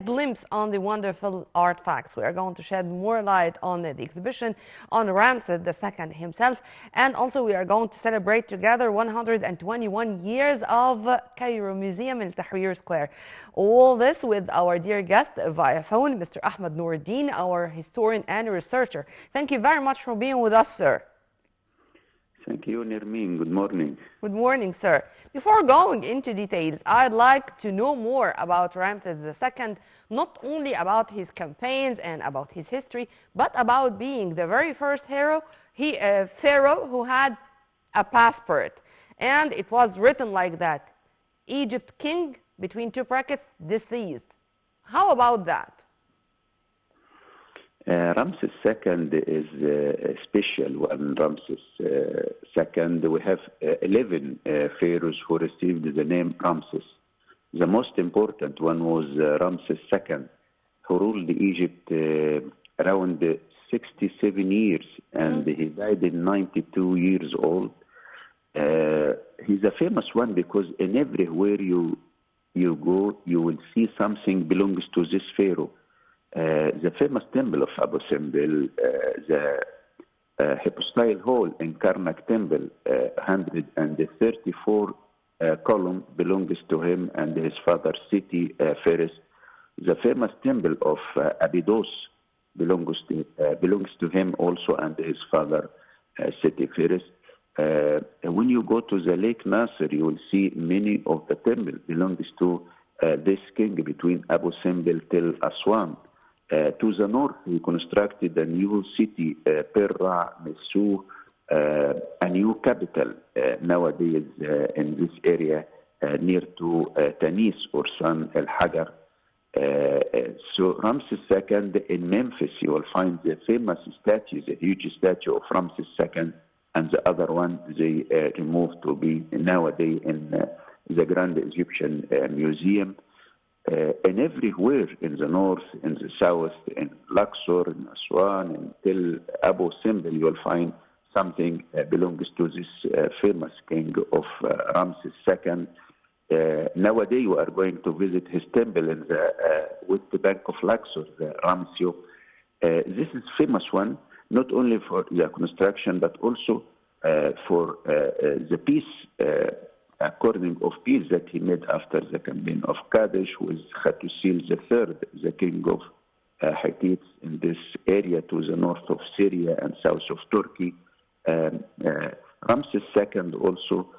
glimpse on the wonderful artifacts. We are going to shed more light on the exhibition on Ramses II himself, and also we are going to celebrate together 121 years of Cairo Museum in Tahrir Square. All this with our dear guest via phone, Mr. Ahmed Nour, our historian and researcher. Thank you very much for being with us, sir. Thank you, Nermeen. Good morning. Good morning, sir. Before going into details, I'd like to know more about Ramses II, not only about his campaigns and about his history, but about being the very first pharaoh who had a passport. And it was written like that: Egypt king, between two brackets, deceased. How about that? Ramses II is a special one. Ramses II, we have 11 pharaohs who received the name Ramses. The most important one was Ramses II, who ruled Egypt around 67 years, and he died in 92 years old. He's a famous one because in everywhere you go, you will see something belongs to this pharaoh. The famous temple of Abu Simbel, the hypostyle hall in Karnak temple, 134 column belongs to him and his father Seti First. The famous temple of Abydos belongs to him also and his father Seti First. When you go to the Lake Nasser, you will see many of the temples belongs to this king between Abu Simbel till Aswan. To the north, he constructed a new city, Perra, Messu, a new capital nowadays in this area near to Tanis or San El Hagar. So Ramses II in Memphis, you will find the famous statue, the huge statue of Ramses II, and the other one they removed to be nowadays in the Grand Egyptian Museum. And everywhere in the north, in the south, in Luxor, in Aswan, until Abu Simbel, you will find something belongs to this famous king of Ramses II. Nowadays, you are going to visit his temple in the west bank of Luxor, the Ramsio. This is famous one, not only for the construction, but also for the peace according of peace that he made after the campaign of Kadesh with Hattusil III, the king of Hittites in this area to the north of Syria and south of Turkey. Ramses II also,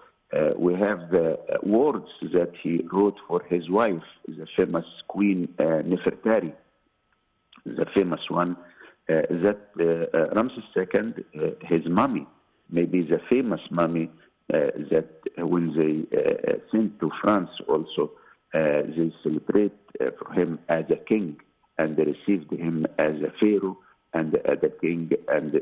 we have the words that he wrote for his wife, the famous Queen Nefertari, the famous one, that Ramses II, his mummy, maybe the famous mummy, that when they sent to France also, they celebrate for him as a king and they received him as a pharaoh and as a king and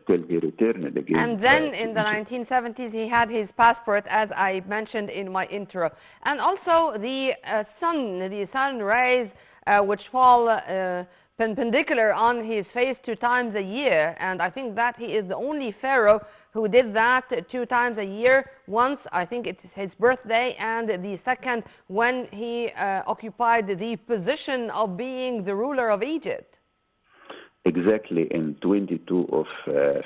till he returned again. And then in the 1970s, he had his passport, as I mentioned in my intro. And also the sun rays which fall perpendicular on his face 2 times a year. And I think that he is the only pharaoh who did that 2 times a year. Once, I think it is his birthday, and the second when he occupied the position of being the ruler of Egypt. Exactly, in 22 of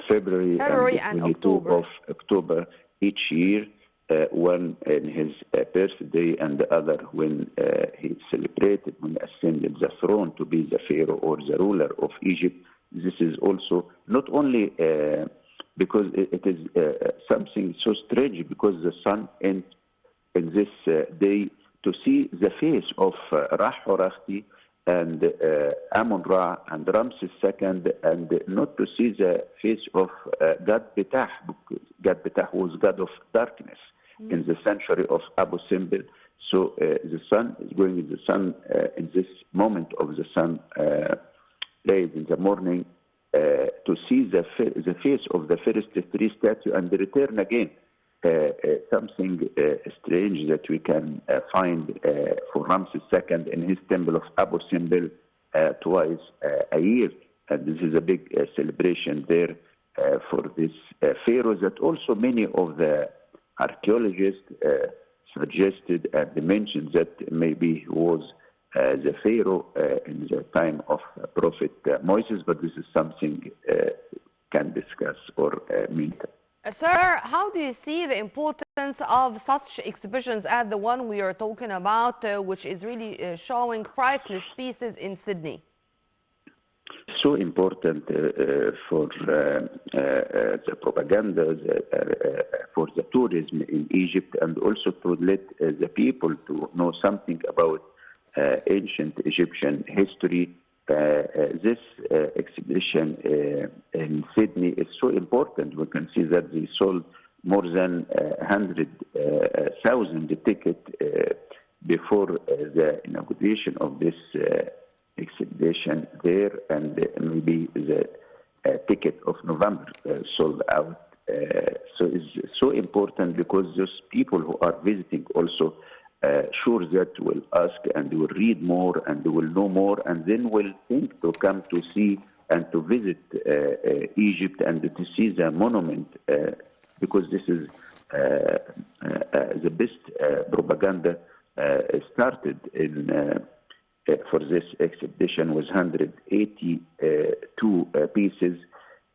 February and 22 of October each year, one in his birthday and the other when he celebrated, when he ascended the throne to be the pharaoh or the ruler of Egypt. This is also not only because it is something so strange, because the sun in this day to see the face of Ra-Horachti and Amun-Ra and Ramses II, and not to see the face of God Betah, because God Betah was God of darkness in the century of Abu Simbel. So the sun is going in the sun in this moment of the sun rays in the morning to see the face of the first 3 statues and return again. Something strange that we can find for Ramses II in his temple of Abu Simbel twice a year. And this is a big celebration there for this pharaoh that also many of the archaeologists suggested and mentioned that maybe he was the Pharaoh in the time of Prophet Moses, but this is something can discuss or meet. Sir, how do you see the importance of such exhibitions as the one we are talking about, which is really showing priceless pieces in Sydney? So important for the propaganda, for the tourism in Egypt, and also to let the people to know something about ancient Egyptian history. This exhibition in Sydney is so important. We can see that they sold more than 100,000 tickets before the inauguration of this exhibition there, and maybe the ticket of November sold out. So it's so important because those people who are visiting also sure that will ask and will read more and will know more, and then will think to come to see and to visit Egypt and to see the monument, because this is the best propaganda started in for this exhibition was 182 pieces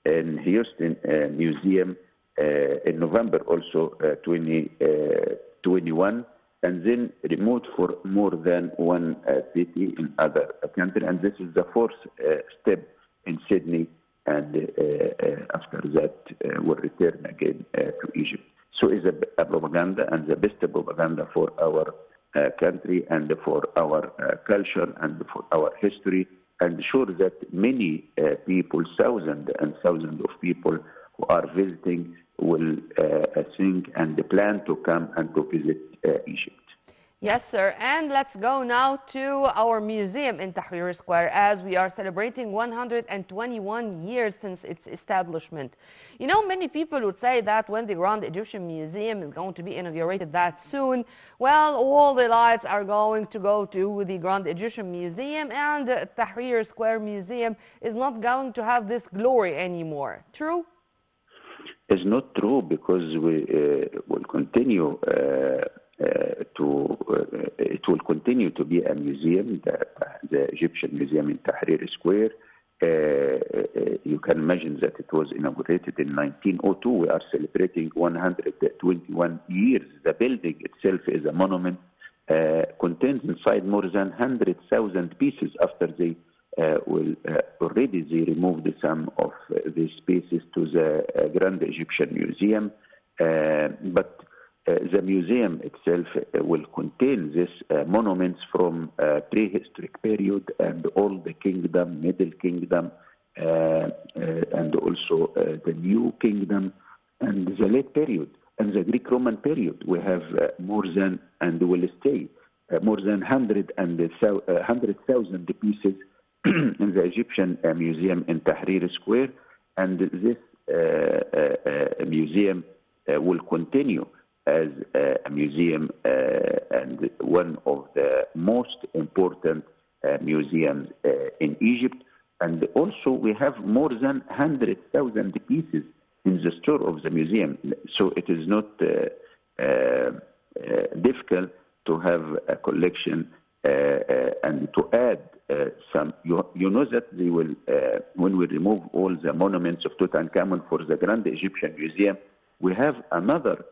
in Houston Museum in November also 2021, and then removed for more than one city in other country. And this is the fourth step in Sydney, and after that will return again to Egypt. So it's a propaganda, and the best propaganda for our country and for our culture and for our history. And sure that many people, thousands and thousands of people who are visiting will think and plan to come and to visit Egypt. Yes, sir. And let's go now to our museum in Tahrir Square, as we are celebrating 121 years since its establishment. You know, many people would say that when the Grand Egyptian Museum is going to be inaugurated that soon, well, all the lights are going to go to the Grand Egyptian Museum, and the Tahrir Square Museum is not going to have this glory anymore. True? It's not true, because we will continue it will continue to be a museum, the Egyptian Museum in Tahrir Square. You can imagine that it was inaugurated in 1902. We are celebrating 121 years. The building itself is a monument, contains inside more than 100,000 pieces. After they already they removed some of these pieces to the Grand Egyptian Museum, but the museum itself will contain these monuments from prehistoric period and all the kingdom, Middle Kingdom, and also the New Kingdom and the late period and the Greek-Roman period. We have more than, and will stay, more than 100,000 pieces in the Egyptian Museum in Tahrir Square, and this museum will continue as a museum and one of the most important museums in Egypt. And also we have more than 100,000 pieces in the store of the museum. So it is not difficult to have a collection and to add some. You know that they will, when we remove all the monuments of Tutankhamun for the Grand Egyptian Museum, we have another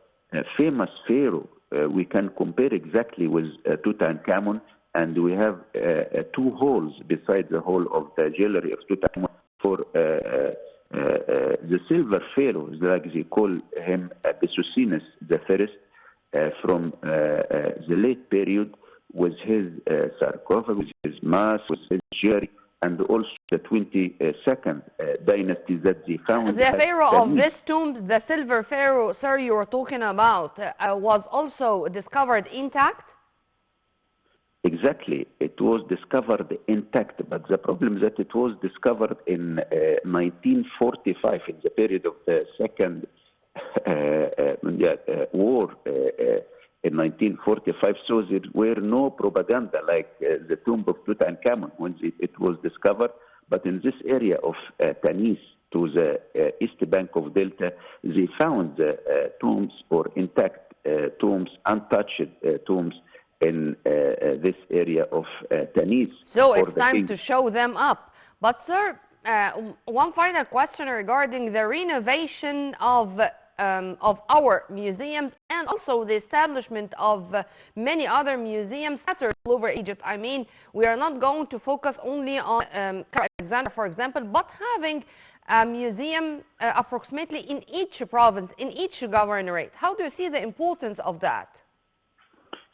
famous pharaoh. We can compare exactly with Tutankhamun, and we have two holes beside the hole of the jewelry of Tutankhamun for the silver pharaoh, like they call him Besusinus the first, from the late period, with his sarcophagus, with his mask, with his jewelry, and also the 22nd dynasty that they found. The pharaoh of this tomb, the silver pharaoh, sir, you were talking about, was also discovered intact? Exactly. It was discovered intact, but the problem is that it was discovered in 1945, in the period of the Second War, in 1945, so there were no propaganda like the tomb of Tutankhamun when it was discovered. But in this area of Tanis, to the east bank of Delta, they found tombs or intact tombs, untouched tombs, in this area of Tanis So for it's the time king. to show them up. But sir, one final question regarding the renovation of our museums and also the establishment of many other museums scattered all over Egypt. I mean, we are not going to focus only on Alexander, for example, but having a museum approximately in each province, in each governorate. How do you see the importance of that?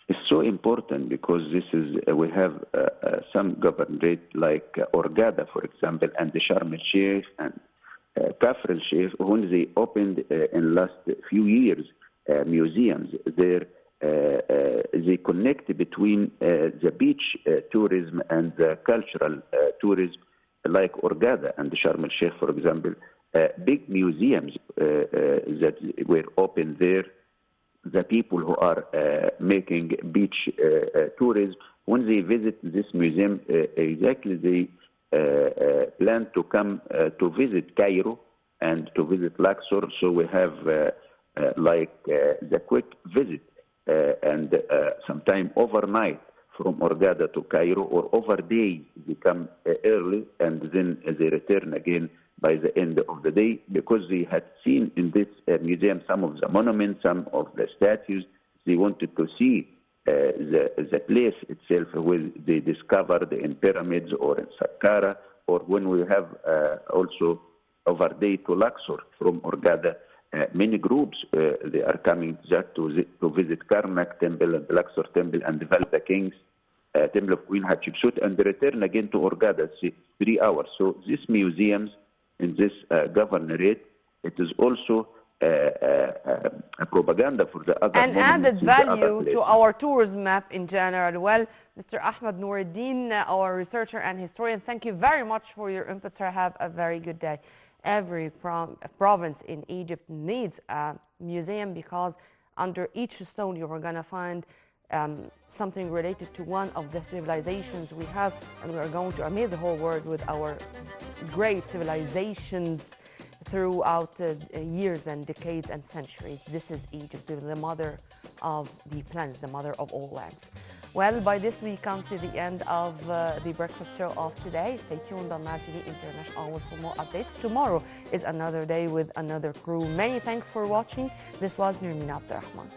It's so important because this is we have some governorate like Orgada, for example, and the Sharm el Sheikh and Kafr el Sheikh, when they opened in last few years museums there. They connect between the beach tourism and the cultural tourism, like Orgada and Sharm el Sheikh, for example. Big museums that were opened there. The people who are making beach tourism, when they visit this museum, exactly they plan to come to visit Cairo and to visit Luxor. So we have the quick visit and sometime overnight from Orgada to Cairo, or over days they come early and then they return again by the end of the day, because they had seen in this museum some of the monuments, some of the statues. They wanted to see the place itself where they discovered in pyramids or in Saqqara, or when we have also over day to Luxor from Orgada. Many groups, they are coming just to visit Karnak Temple and Luxor Temple and the Valda Kings, Temple of Queen Hatshepsut, and return again to Orgada, 3 hours. So these museums in this governorate, it is also a propaganda for the other and added monuments in the other value places. to our tourism map in general. Well, Mr. Ahmed Noureddin, our researcher and historian, thank you very much for your input, sir. Have a very good day. Every province in Egypt needs a museum, because under each stone you are going to find something related to one of the civilizations we have, and we are going to amaze the whole world with our great civilizations throughout years and decades and centuries. This is Egypt, the mother of the planet, the mother of all lands. Well, by this we come to the end of the breakfast show of today. Stay tuned on Mad TV International always for more updates. Tomorrow is another day with another crew. Many thanks for watching. This was Nurmina Abdurrahman.